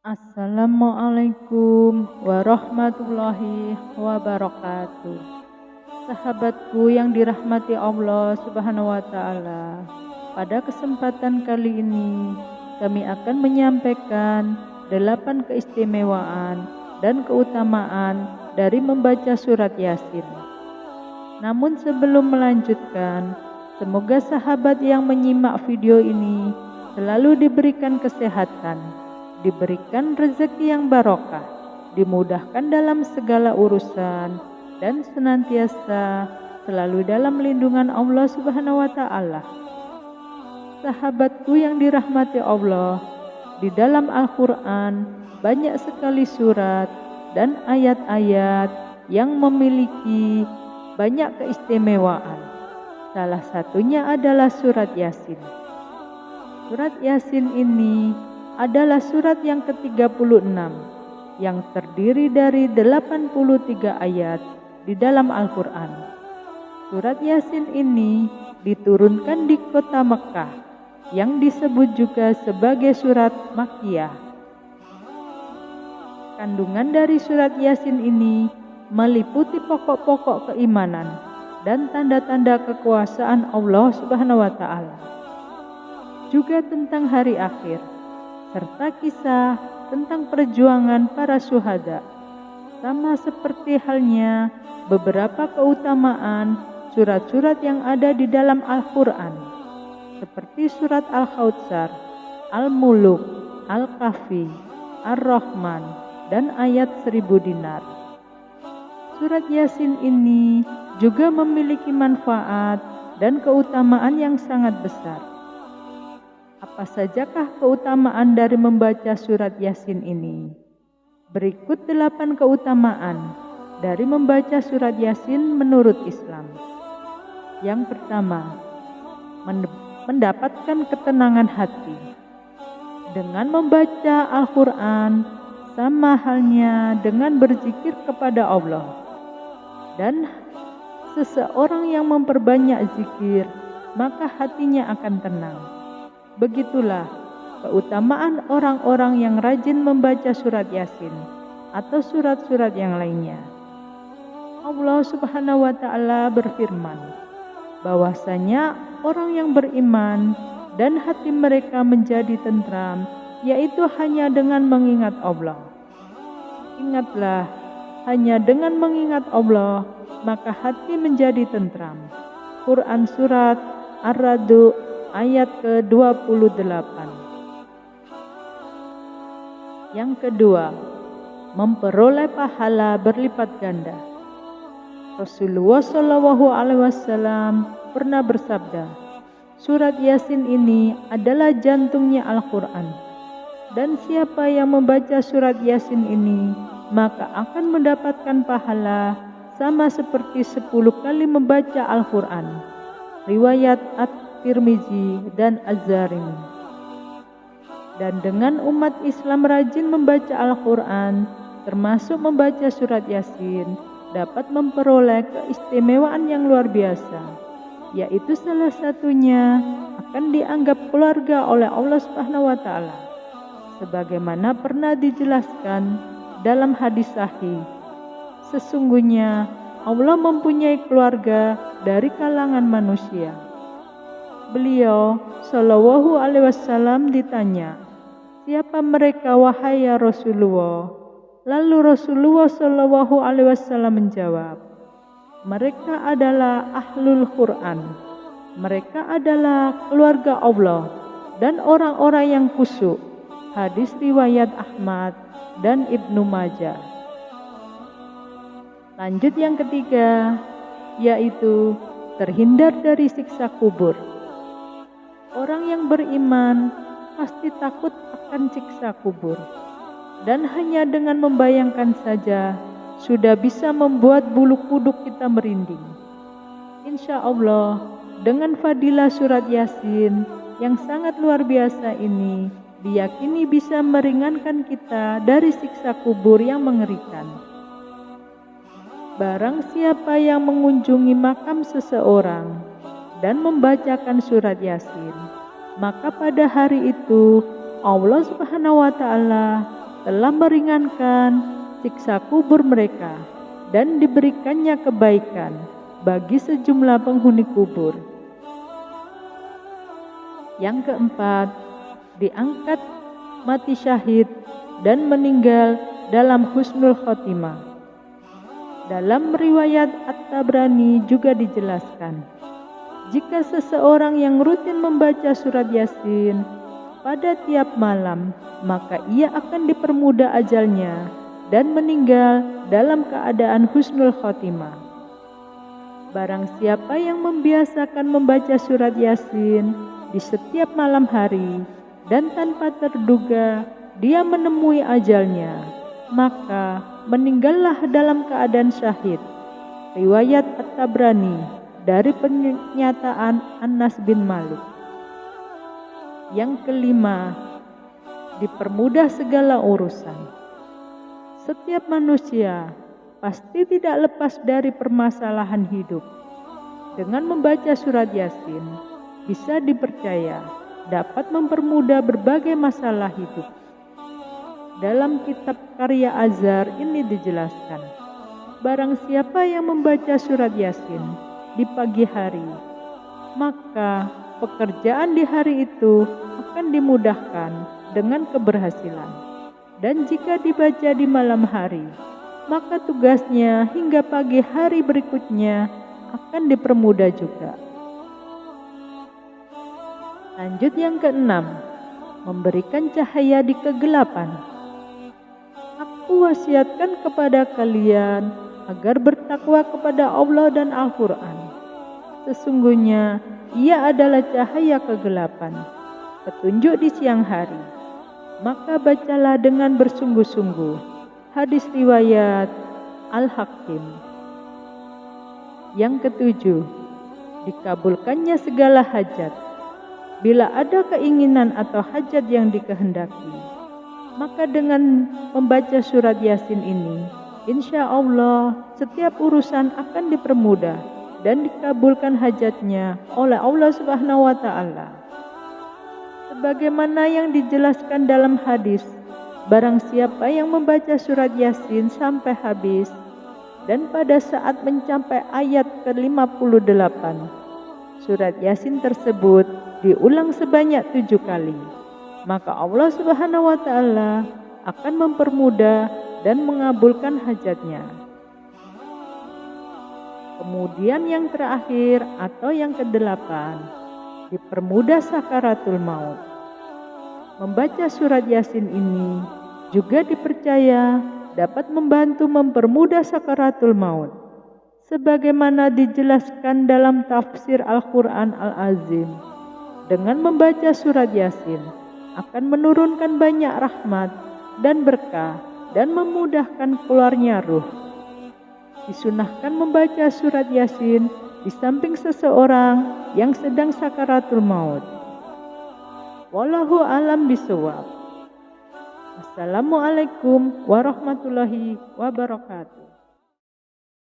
Assalamualaikum warahmatullahi wabarakatuh. Sahabatku yang dirahmati Allah Subhanahu wa taala. Pada kesempatan kali ini kami akan menyampaikan 8 keistimewaan dan keutamaan dari membaca surat Yasin. Namun sebelum melanjutkan, semoga sahabat yang menyimak video ini selalu diberikan kesehatan, diberikan rezeki yang barokah, dimudahkan dalam segala urusan, dan senantiasa selalu dalam lindungan Allah Subhanahu wa taala. Sahabatku yang dirahmati Allah, di dalam Al-Qur'an banyak sekali surat dan ayat-ayat yang memiliki banyak keistimewaan. Salah satunya adalah surat Yasin. Surat Yasin ini adalah surat yang ke-36 yang terdiri dari 83 ayat di dalam Al-Quran. Surat Yasin ini diturunkan di kota Mekah yang disebut juga sebagai surat Makkiyah. Kandungan dari surat Yasin ini meliputi pokok-pokok keimanan dan tanda-tanda kekuasaan Allah Subhanahu wa taala. Juga tentang hari akhir, serta kisah tentang perjuangan para syuhada. Sama seperti halnya beberapa keutamaan surat-surat yang ada di dalam Al-Quran, seperti surat Al-Kautsar, Al-Muluk, Al-Kahfi, Ar-Rahman, dan ayat 1000 dinar. Surat Yasin ini juga memiliki manfaat dan keutamaan yang sangat besar. Apa sajakah keutamaan dari membaca surat Yasin ini? Berikut 8 keutamaan dari membaca surat Yasin menurut Islam. Yang pertama, mendapatkan ketenangan hati. Dengan membaca Al-Quran, sama halnya dengan berzikir kepada Allah. Dan seseorang yang memperbanyak zikir, maka hatinya akan tenang. Begitulah keutamaan orang-orang yang rajin membaca surat Yasin atau surat-surat yang lainnya. Allah Subhanahu wa taala berfirman bahwasanya orang yang beriman dan hati mereka menjadi tentram, yaitu hanya dengan mengingat Allah. Ingatlah, hanya dengan mengingat Allah maka hati menjadi tentram. Quran surat Ar-Ra'd ayat ke-28. Yang kedua, memperoleh pahala berlipat ganda. Rasulullah Shallallahu Alaihi Wasallam pernah bersabda, surat Yasin ini adalah jantungnya Al-Quran, dan siapa yang membaca surat Yasin ini maka akan mendapatkan pahala sama seperti 10 kali membaca Al-Quran. Riwayat At-Tirmizi dan Az-Zarimi. Dan dengan umat Islam rajin membaca Al-Quran, termasuk membaca surat Yasin, dapat memperoleh keistimewaan yang luar biasa, yaitu salah satunya akan dianggap keluarga oleh Allah Subhanahu wa taala, sebagaimana pernah dijelaskan dalam hadis sahih. Sesungguhnya Allah mempunyai keluarga dari kalangan manusia. Beliau Shallallahu Alaihi Wasallam ditanya, siapa mereka wahai ya Rasulullah? Lalu Rasulullah Shallallahu Alaihi Wasallam menjawab, mereka adalah ahlul Quran. Mereka adalah keluarga Allah dan orang-orang yang khusyuk. Hadis riwayat Ahmad dan Ibnu Majah. Lanjut yang ketiga, yaitu terhindar dari siksa kubur. Orang yang beriman pasti takut akan siksa kubur, dan hanya dengan membayangkan saja sudah bisa membuat bulu kuduk kita merinding. Insya Allah, dengan fadilah surat Yasin yang sangat luar biasa ini, diyakini bisa meringankan kita dari siksa kubur yang mengerikan. Barang siapa yang mengunjungi makam seseorang dan membacakan surat Yasin, maka pada hari itu Allah Subhanahu wa taala telah meringankan siksa kubur mereka dan diberikannya kebaikan bagi sejumlah penghuni kubur. Yang keempat, diangkat mati syahid dan meninggal dalam husnul khotimah. Dalam riwayat At-Tabrani juga dijelaskan, jika seseorang yang rutin membaca surat Yasin pada tiap malam, maka ia akan dipermudah ajalnya dan meninggal dalam keadaan husnul khotimah. Barang siapa yang membiasakan membaca surat Yasin di setiap malam hari dan tanpa terduga dia menemui ajalnya, maka meninggallah dalam keadaan syahid. Riwayat At-Tabrani dari pernyataan Anas bin Malik. Yang kelima, dipermudah segala urusan. Setiap manusia pasti tidak lepas dari permasalahan hidup. Dengan membaca surat Yasin, bisa dipercaya dapat mempermudah berbagai masalah hidup. Dalam kitab karya Azhar ini dijelaskan, barang siapa yang membaca surat Yasin di pagi hari, maka pekerjaan di hari itu akan dimudahkan dengan keberhasilan. Dan jika dibaca di malam hari, maka tugasnya hingga pagi hari berikutnya akan dipermudah juga. Lanjut yang keenam, memberikan cahaya di kegelapan. Aku wasiatkan kepada kalian agar bertakwa kepada Allah dan Al-Quran. Sesungguhnya ia adalah cahaya kegelapan, petunjuk di siang hari. Maka bacalah dengan bersungguh-sungguh. Hadis riwayat Al-Hakim. Yang ketujuh, dikabulkannya segala hajat. Bila ada keinginan atau hajat yang dikehendaki, maka dengan membaca surat Yasin ini, insya Allah setiap urusan akan dipermudah dan dikabulkan hajatnya oleh Allah Subhanahu wa Ta'ala. Sebagaimana yang dijelaskan dalam hadis, barang siapa yang membaca surat Yasin sampai habis dan pada saat mencapai ayat ke-58, surat Yasin tersebut diulang sebanyak 7 kali, maka Allah Subhanahu wa Ta'ala akan mempermudah dan mengabulkan hajatnya. Kemudian yang terakhir atau yang ke-8, dipermudah sakaratul maut. Membaca surat Yasin ini juga dipercaya dapat membantu mempermudah sakaratul maut. Sebagaimana dijelaskan dalam tafsir Al-Quran Al-Azim, dengan membaca surat Yasin akan menurunkan banyak rahmat dan berkah dan memudahkan keluarnya ruh. Disunahkan membaca surat Yasin di samping seseorang yang sedang sakaratul maut. Wallahu a'lam bishawab. Assalamualaikum warahmatullahi wabarakatuh.